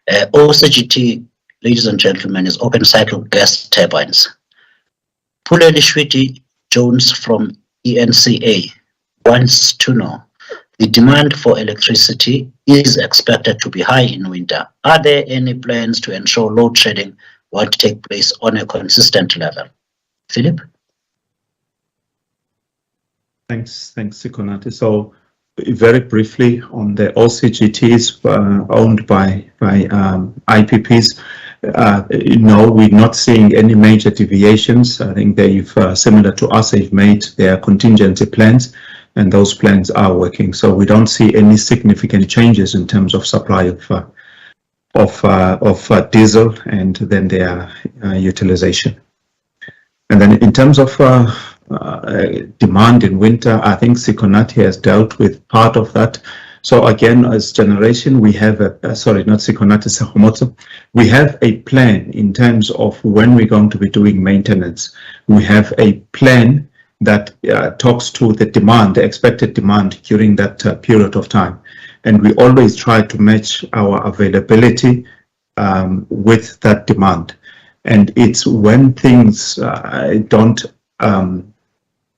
OCGT, ladies and gentlemen, is open cycle gas turbines. Puleli Shwiti Jones from ENCA wants to know, the demand for electricity is expected to be high in winter. Are there any plans to ensure load shedding what take place on a consistent level. Philip? Thanks, Sikonati. So very briefly on the OCGTs owned by IPPs, no, we're not seeing any major deviations. I think they've, similar to us, they've made their contingency plans, and those plans are working. So we don't see any significant changes in terms of supply of diesel and then their utilization. And then in terms of demand in winter, I think Sikonati has dealt with part of that. So again, as generation, we have sorry, not Sikonati, Sakhomoto. We have a plan in terms of when we're going to be doing maintenance. We have a plan that talks to the demand, the expected demand during that period of time. And we always try to match our availability with that demand. And it's when things don't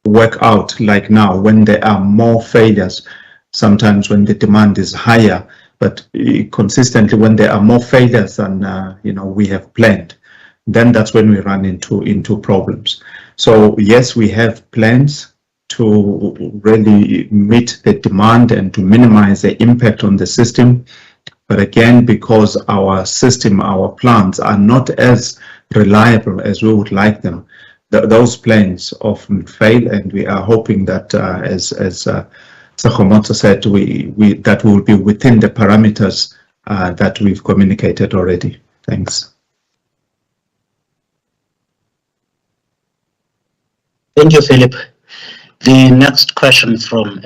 work out, like now, when there are more failures, sometimes when the demand is higher, but consistently when there are more failures than we have planned, then that's when we run into problems. So yes, we have plans to really meet the demand and to minimize the impact on the system. But again, because our system, our plants are not as reliable as we would like them, those plans often fail, and we are hoping that, as Sakhomoto said, that will be within the parameters that we've communicated already. Thanks. Thank you, Philip. The next question from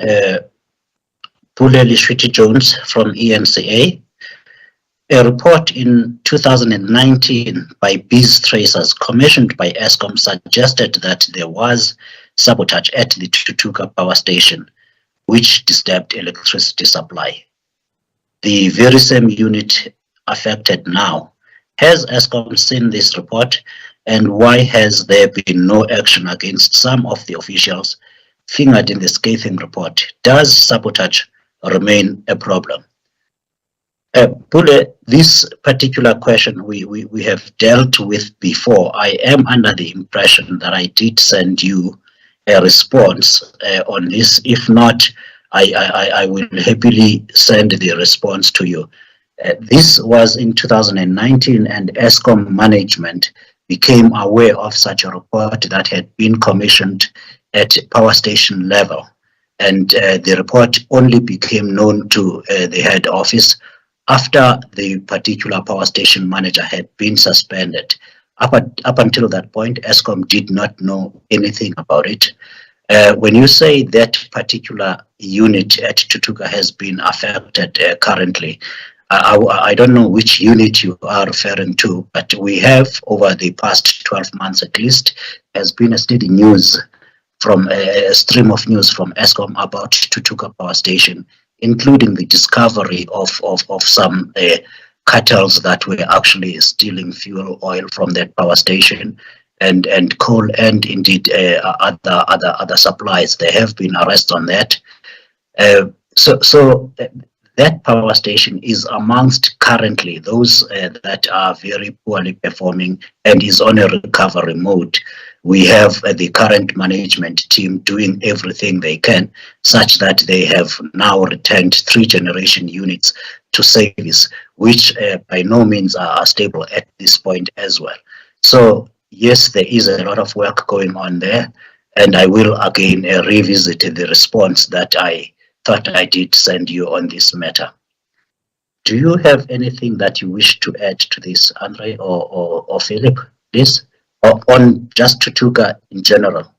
Puleli Shwiti-Jones from ENCA. A report in 2019 by Bees Tracers commissioned by Eskom suggested that there was sabotage at the Tutuka power station, which disturbed electricity supply. The very same unit affected now. Has Eskom seen this report, and why has there been no action against some of the officials fingered in the scathing report? Does sabotage remain a problem? Pule, this particular question we have dealt with before. I am under the impression that I did send you a response on this. If not, I will happily send the response to you. This was in 2019, and Eskom management became aware of such a report that had been commissioned at power station level. And the report only became known to the head office after the particular power station manager had been suspended. Up until that point, Eskom did not know anything about it. When you say that particular unit at Tutuka has been affected currently, I don't know which unit you are referring to, but we have, over the past 12 months at least, has been a steady news from a stream of news from Eskom about Tutuka power station, including the discovery of some cartels that were actually stealing fuel oil from that power station, and coal, and indeed other supplies. There have been arrests on that. So that power station is amongst currently those that are very poorly performing and is on a recovery mode. We have the current management team doing everything they can, such that they have now returned 3 generation units to service, which by no means are stable at this point as well. So yes, there is a lot of work going on there, and I will again revisit the response that I thought I did send you on this matter. Do you have anything that you wish to add to this, Andre or Philip, please? Or on just Tutuka in general?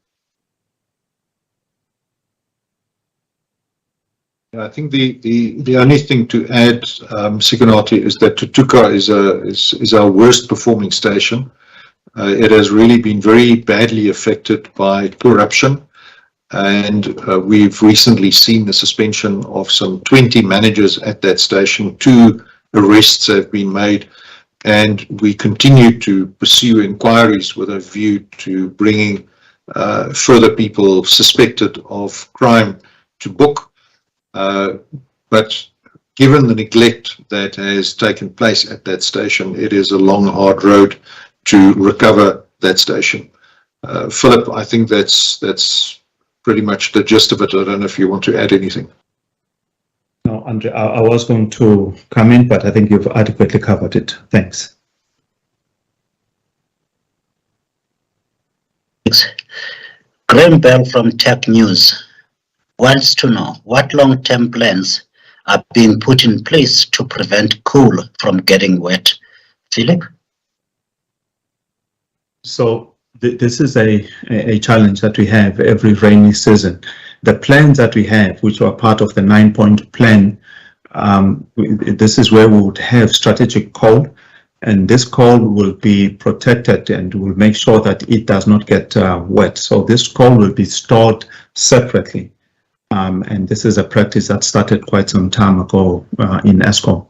I think the only thing to add, Sikonati, is that Tutuka is our worst performing station. It has really been very badly affected by corruption, and we've recently seen the suspension of some 20 managers at that station. 2 arrests have been made, and we continue to pursue inquiries with a view to bringing further people suspected of crime to book. But given the neglect that has taken place at that station, it is a long, hard road, to recover that station. Philip, I think that's pretty much the gist of it. I don't know if you want to add anything. No, Andre, I was going to come in, but I think you've adequately covered it. Thanks. Graham Bell from Tech News wants to know what long-term plans are being put in place to prevent coal from getting wet. Philip? So this is a challenge that we have every rainy season. The plans that we have, which are part of the 9-point plan, this is where we would have strategic coal, and this coal will be protected and will make sure that it does not get wet. So this coal will be stored separately. And this is a practice that started quite some time ago in Eskom.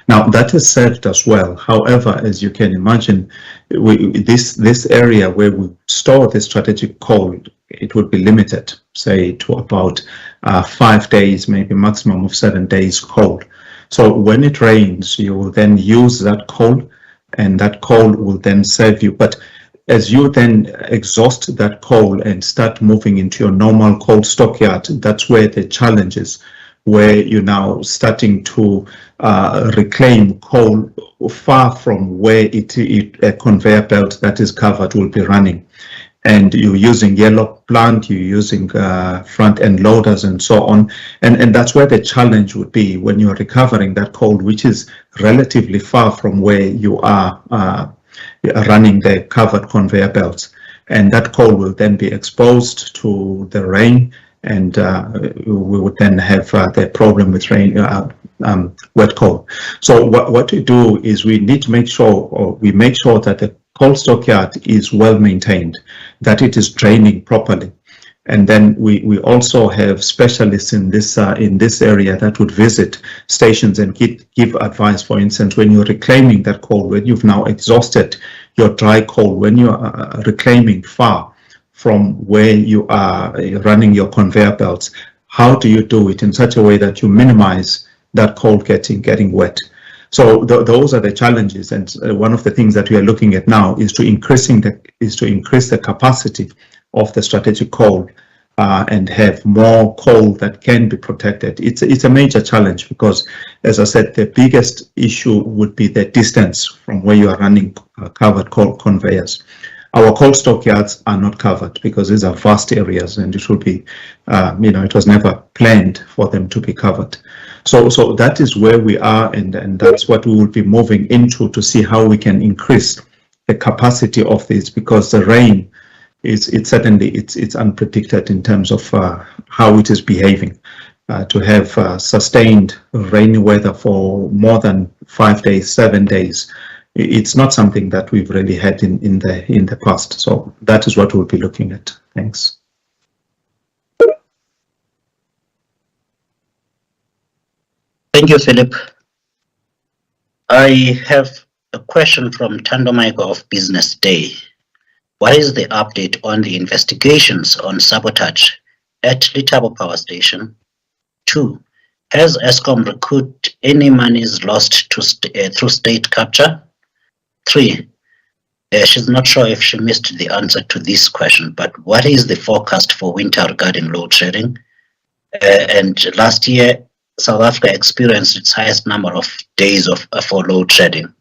Now, that has served us well. However, as you can imagine, this area where we store the strategic coal, it would be limited, say, to about 5 days, maybe maximum of 7 days coal. So when it rains, you will then use that coal, and that coal will then serve you. But as you then exhaust that coal and start moving into your normal coal stockyard, that's where the challenge is, where you're now starting to reclaim coal far from where a conveyor belt that is covered will be running. And you're using yellow plant, you're using front end loaders and so on. And that's where the challenge would be when you're recovering that coal, which is relatively far from where you are running the covered conveyor belts. And that coal will then be exposed to the rain, and we would then have the problem with rain, wet coal. So what we do is we need to make sure, or we make sure that the coal stockyard is well maintained, that it is draining properly. And then we also have specialists in this area that would visit stations and give advice. For instance, when you're reclaiming that coal, when you've now exhausted your dry coal, when you are reclaiming far from where you are running your conveyor belts, how do you do it in such a way that you minimize that coal getting wet? So those are the challenges, and one of the things that we are looking at now is to increase the capacity of the strategic coal and have more coal that can be protected. It's a major challenge because, as I said, the biggest issue would be the distance from where you are running covered coal conveyors. Our coal stockyards are not covered because these are vast areas, and it will be, it was never planned for them to be covered. So that is where we are, and that's what we will be moving into to see how we can increase the capacity of this, because the rain it's unpredicted in terms of how it is behaving. To have sustained rainy weather for more than 5 days, 7 days, it's not something that we've really had in the past. So that is what we'll be looking at. Thanks. Thank you, Philip. I have a question from Tando Michael of Business Day. What is the update on the investigations on sabotage at Litabo Power Station? 2, has Eskom recouped any monies lost to through state capture? 3, she's not sure if she missed the answer to this question, but what is the forecast for winter regarding load shedding? And last year, South Africa experienced its highest number of days for load shedding.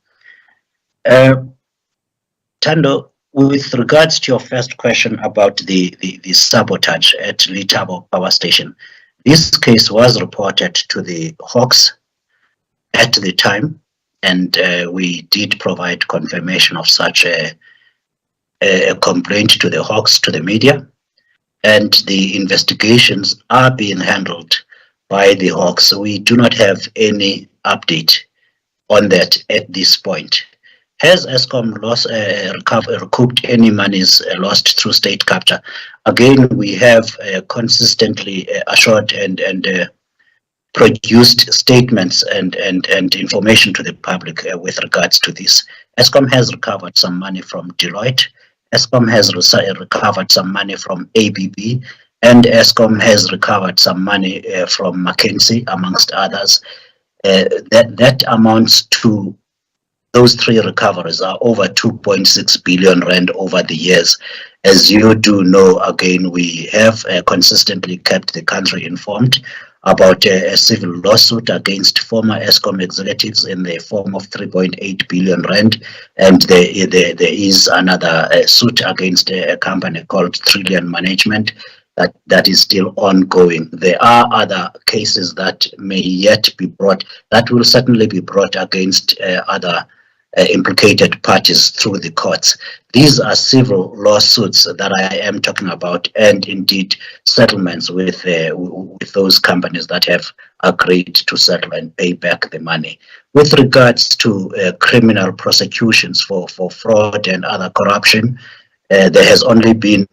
Tando, with regards to your first question about the sabotage at Litabo Power Station, this case was reported to the Hawks at the time, and we did provide confirmation of such a complaint to the Hawks, to the media, and the investigations are being handled by the Hawks. So we do not have any update on that at this point. Has Eskom recouped any monies lost through state capture? Again, we have consistently assured and produced statements and information to the public with regards to this. Eskom has recovered some money from Deloitte. Eskom has recovered some money from ABB, and Eskom has recovered some money from McKinsey, amongst others. That amounts to those three recoveries are over 2.6 billion rand over the years. As you do know, again, we have consistently kept the country informed about a civil lawsuit against former Eskom executives in the form of 3.8 billion rand, and there is another suit against a company called Trillion Management that is still ongoing. There are other cases that may yet be brought, that will certainly be brought against other implicated parties through the courts. These are civil lawsuits that I am talking about, and indeed settlements with those companies that have agreed to settle and pay back the money. With regards to criminal prosecutions for fraud and other corruption, there has only been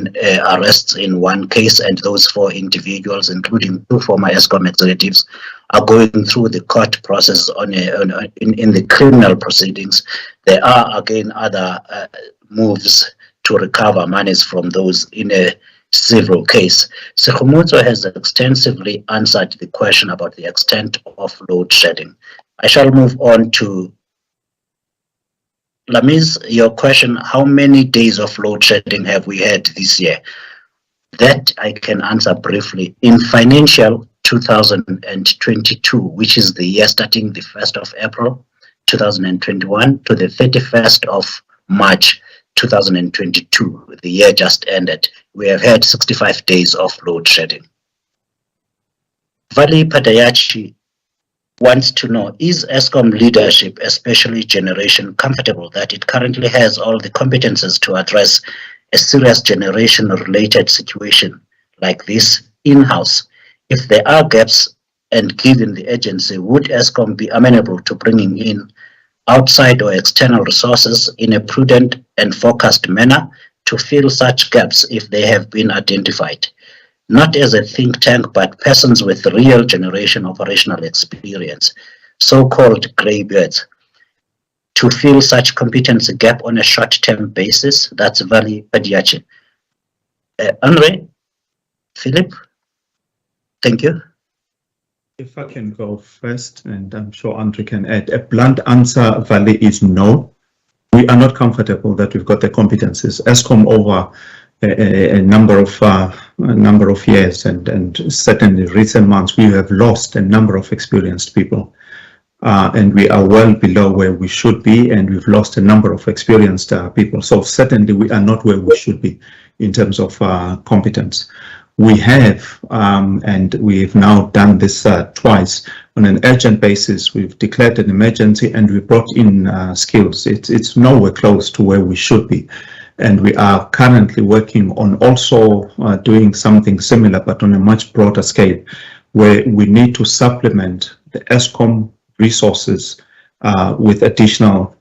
arrests in one case, and those 4 individuals, including 2 former Eskom executives, are going through the court process in the criminal proceedings. There are again other moves to recover monies from those in a civil case. Sekgomotso has extensively answered the question about the extent of load shedding. I shall move on to Lamis, your question, how many days of load shedding have we had this year? That I can answer briefly. In financial 2022, which is the year starting the 1st of April 2021 to the 31st of March 2022, the year just ended, we have had 65 days of load shedding. Vali Padayachi wants to know, is Eskom leadership, especially generation, comfortable that it currently has all the competences to address a serious generation-related situation like this in-house? If there are gaps, and given the agency, would Eskom be amenable to bringing in outside or external resources in a prudent and focused manner to fill such gaps if they have been identified? Not as a think tank, but persons with real generation operational experience, so-called greybeards, to fill such competency gap on a short-term basis. That's Vali Padiachi. Andre, Philip, thank you. If I can go first, and I'm sure Andre can add, a blunt answer, Vali, is no. We are not comfortable that we've got the competencies. Eskom over a number of years, and certainly recent months, we have lost a number of experienced people, and we are well below where we should be, and we've lost a number of experienced people. So certainly we are not where we should be in terms of competence. We have, and we've now done this twice on an urgent basis. We've declared an emergency and we brought in skills. It's nowhere close to where we should be. And we are currently working on also doing something similar, but on a much broader scale, where we need to supplement the Eskom resources with additional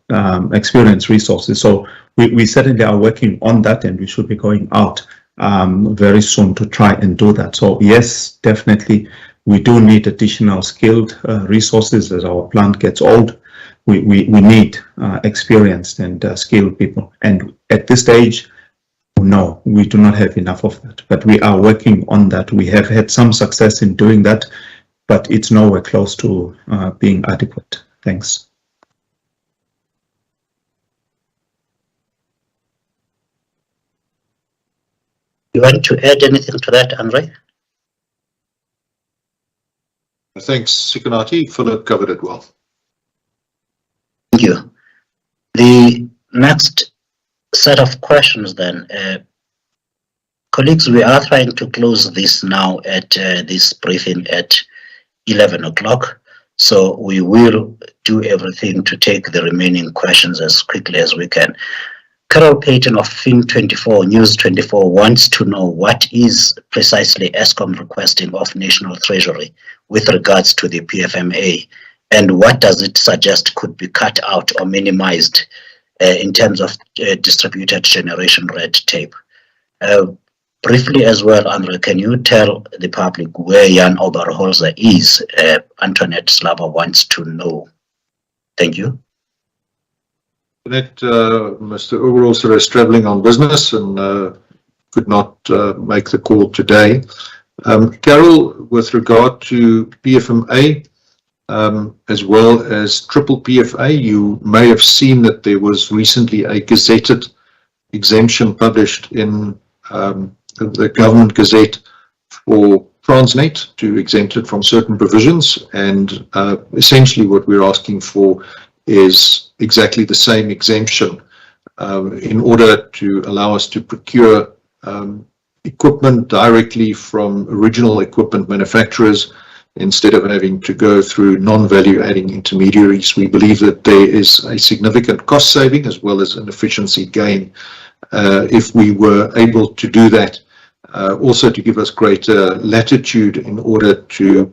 experienced resources. So we certainly are working on that, and we should be going out very soon to try and do that. So yes, definitely, we do need additional skilled resources as our plant gets old. We need experienced and skilled people. And at this stage, no, we do not have enough of that. But we are working on that. We have had some success in doing that, but it's nowhere close to being adequate. Thanks. You want to add anything to that, Andre? Thanks, Sikonati. Philip covered it well. Thank you. The next set of questions then. Colleagues, we are trying to close this now at this briefing at 11 o'clock. So we will do everything to take the remaining questions as quickly as we can. Carol Payton of Fin24, News 24 wants to know what is precisely Eskom requesting of National Treasury with regards to the PFMA, and what does it suggest could be cut out or minimized in terms of distributed generation red tape. Briefly as well, Andre, can you tell the public where Jan Oberholzer is? Antoinette Slava wants to know. Thank you. Mr. Oberholzer is traveling on business and could not make the call today. Carol, with regard to PFMA, as well as triple PFA. You may have seen that there was recently a gazetted exemption published in the Government Gazette for Transnet to exempt it from certain provisions, and essentially what we're asking for is exactly the same exemption in order to allow us to procure equipment directly from original equipment manufacturers instead of having to go through non-value adding intermediaries. We believe that there is a significant cost saving as well as an efficiency gain if we were able to do that. Also to give us greater latitude in order to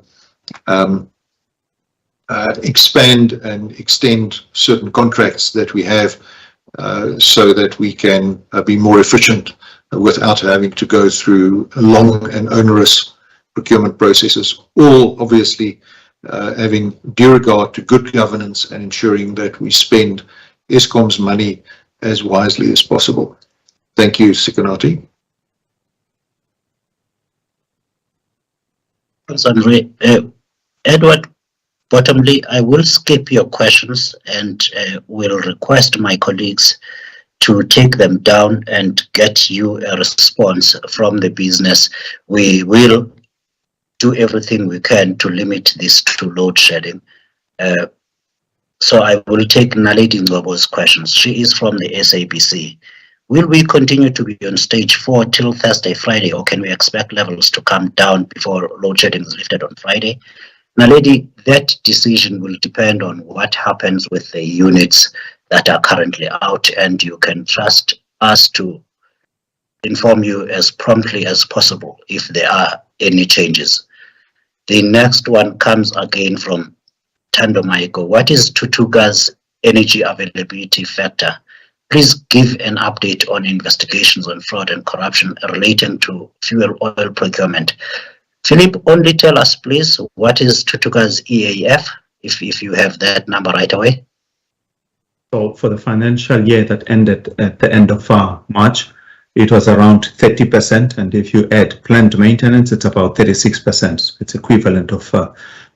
expand and extend certain contracts that we have so that we can be more efficient without having to go through long and onerous procurement processes, all obviously having due regard to good governance and ensuring that we spend Eskom's money as wisely as possible. Thank you, Sikonati. Thanks, Andre. Edward, bottomly, I will skip your questions and will request my colleagues to take them down and get you a response from the business. We will do everything we can to limit this to load shedding. So I will take Naledi Ngobo's questions. She is from the SABC. Will we continue to be on stage 4 till Thursday, Friday, or can we expect levels to come down before load shedding is lifted on Friday? Naledi, that decision will depend on what happens with the units that are currently out, and you can trust us to inform you as promptly as possible if there are any changes. The next one comes again from Tando Maiko. What is Tutuga's energy availability factor? Please give an update on investigations on fraud and corruption relating to fuel oil procurement. Philip, only tell us, please, what is Tutuga's EAF, if you have that number right away? So for the financial year that ended at the end of March, it was around 30%, and if you add planned maintenance, it's about 36%. It's equivalent of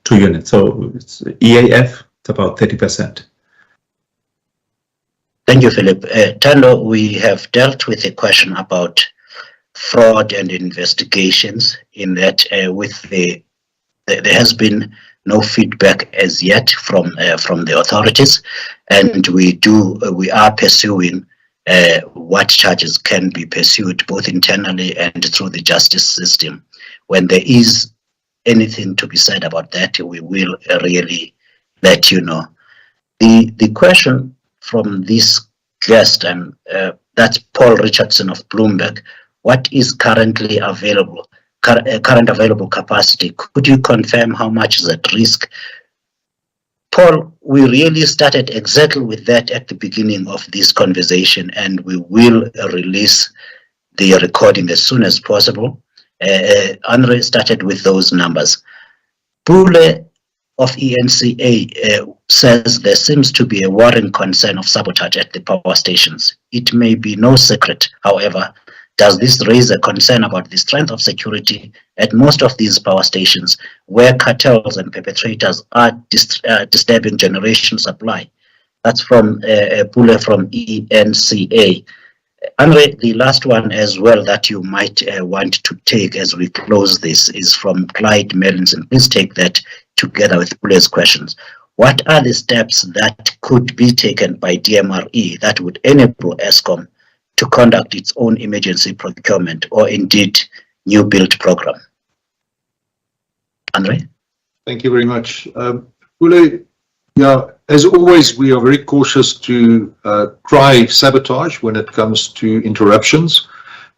2 units. So it's EAF, it's about 30%. Thank you, Philip. Tando, we have dealt with a question about fraud and investigations in that there has been no feedback as yet from the authorities, and we are pursuing what charges can be pursued both internally and through the justice system. When there is anything to be said about that, we will really let you know. The question from this guest, and that's Paul Richardson of Bloomberg. What is currently available, current available capacity? Could you confirm how much is at risk? Paul, we really started exactly with that at the beginning of this conversation, and we will release the recording as soon as possible. Andre started with those numbers. Pule of ENCA says there seems to be a worrying concern of sabotage at the power stations. It may be no secret, however. Does this raise a concern about the strength of security at most of these power stations where cartels and perpetrators are disturbing generation supply? That's from Pule from ENCA. Andre, the last one as well that you might want to take as we close this is from Clyde Mellinson. Please take that together with Pule's questions. What are the steps that could be taken by DMRE that would enable Eskom to conduct its own emergency procurement or indeed new build program? Andre? Thank you very much. Pule, yeah, as always, we are very cautious to try sabotage when it comes to interruptions,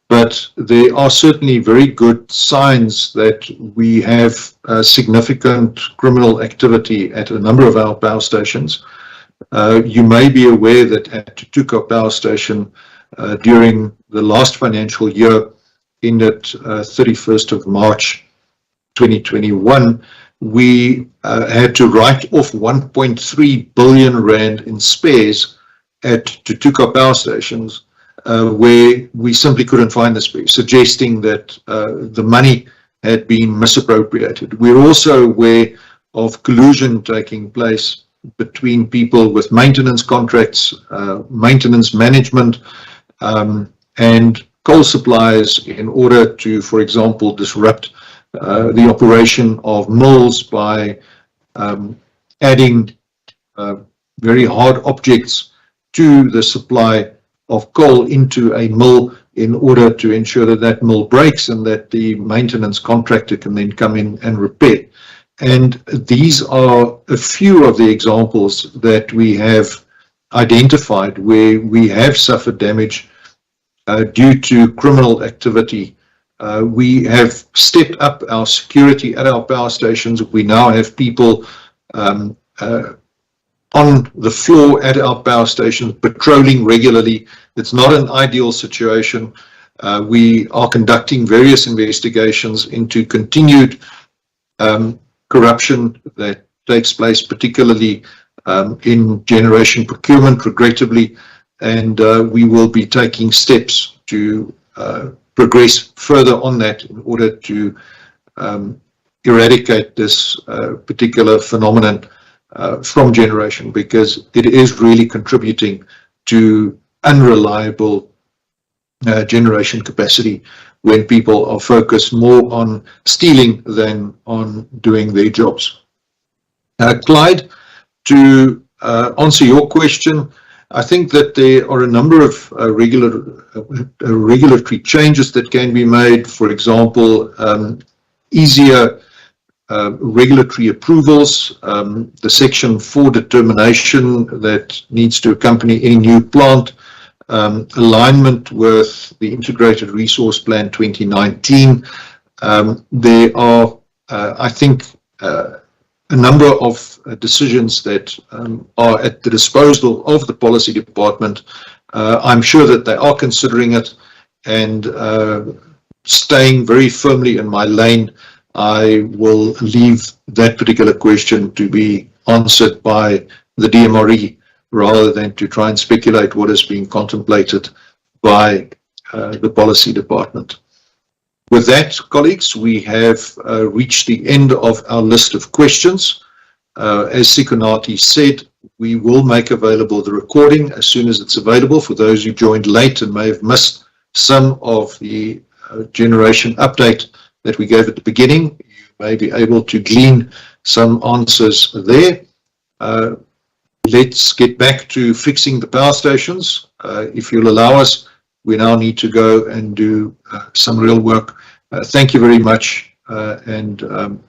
but there are certainly very good signs that we have significant criminal activity at a number of our power stations. You may be aware that at Tutuka Power Station, during the last financial year, ended 31st of March 2021, we had to write off 1.3 billion rand in spares at Tutuka Power Stations, where we simply couldn't find the spares, suggesting that the money had been misappropriated. We're also aware of collusion taking place between people with maintenance contracts, maintenance management, and coal suppliers in order to, for example, disrupt the operation of mills by adding very hard objects to the supply of coal into a mill in order to ensure that that mill breaks and that the maintenance contractor can then come in and repair. And these are a few of the examples that we have identified where we have suffered damage due to criminal activity. We have stepped up our security at our power stations. We now have people on the floor at our power stations patrolling regularly. It's not an ideal situation. We are conducting various investigations into continued corruption that takes place, particularly in generation procurement, regrettably, and we will be taking steps to progress further on that in order to eradicate this particular phenomenon from generation, because it is really contributing to unreliable generation capacity when people are focused more on stealing than on doing their jobs. Clyde, to answer your question, I think that there are a number of regulatory changes that can be made. For example, easier regulatory approvals, the Section 4 determination that needs to accompany any new plant, alignment with the Integrated Resource Plan 2019. There are, I think, a number of decisions that are at the disposal of the policy department. I'm sure that they are considering it, and staying very firmly in my lane, I will leave that particular question to be answered by the DMRE rather than to try and speculate what is being contemplated by the policy department. With that, colleagues, we have reached the end of our list of questions. As Sikonati said, we will make available the recording as soon as it's available. For those who joined late and may have missed some of the generation update that we gave at the beginning, you may be able to glean some answers there. Let's get back to fixing the power stations. If you'll allow us, we now need to go and do some real work. Thank you very much, and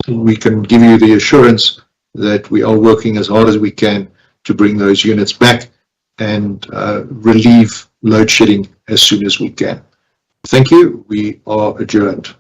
we can give you the assurance that we are working as hard as we can to bring those units back and relieve load shedding as soon as we can. Thank you. We are adjourned.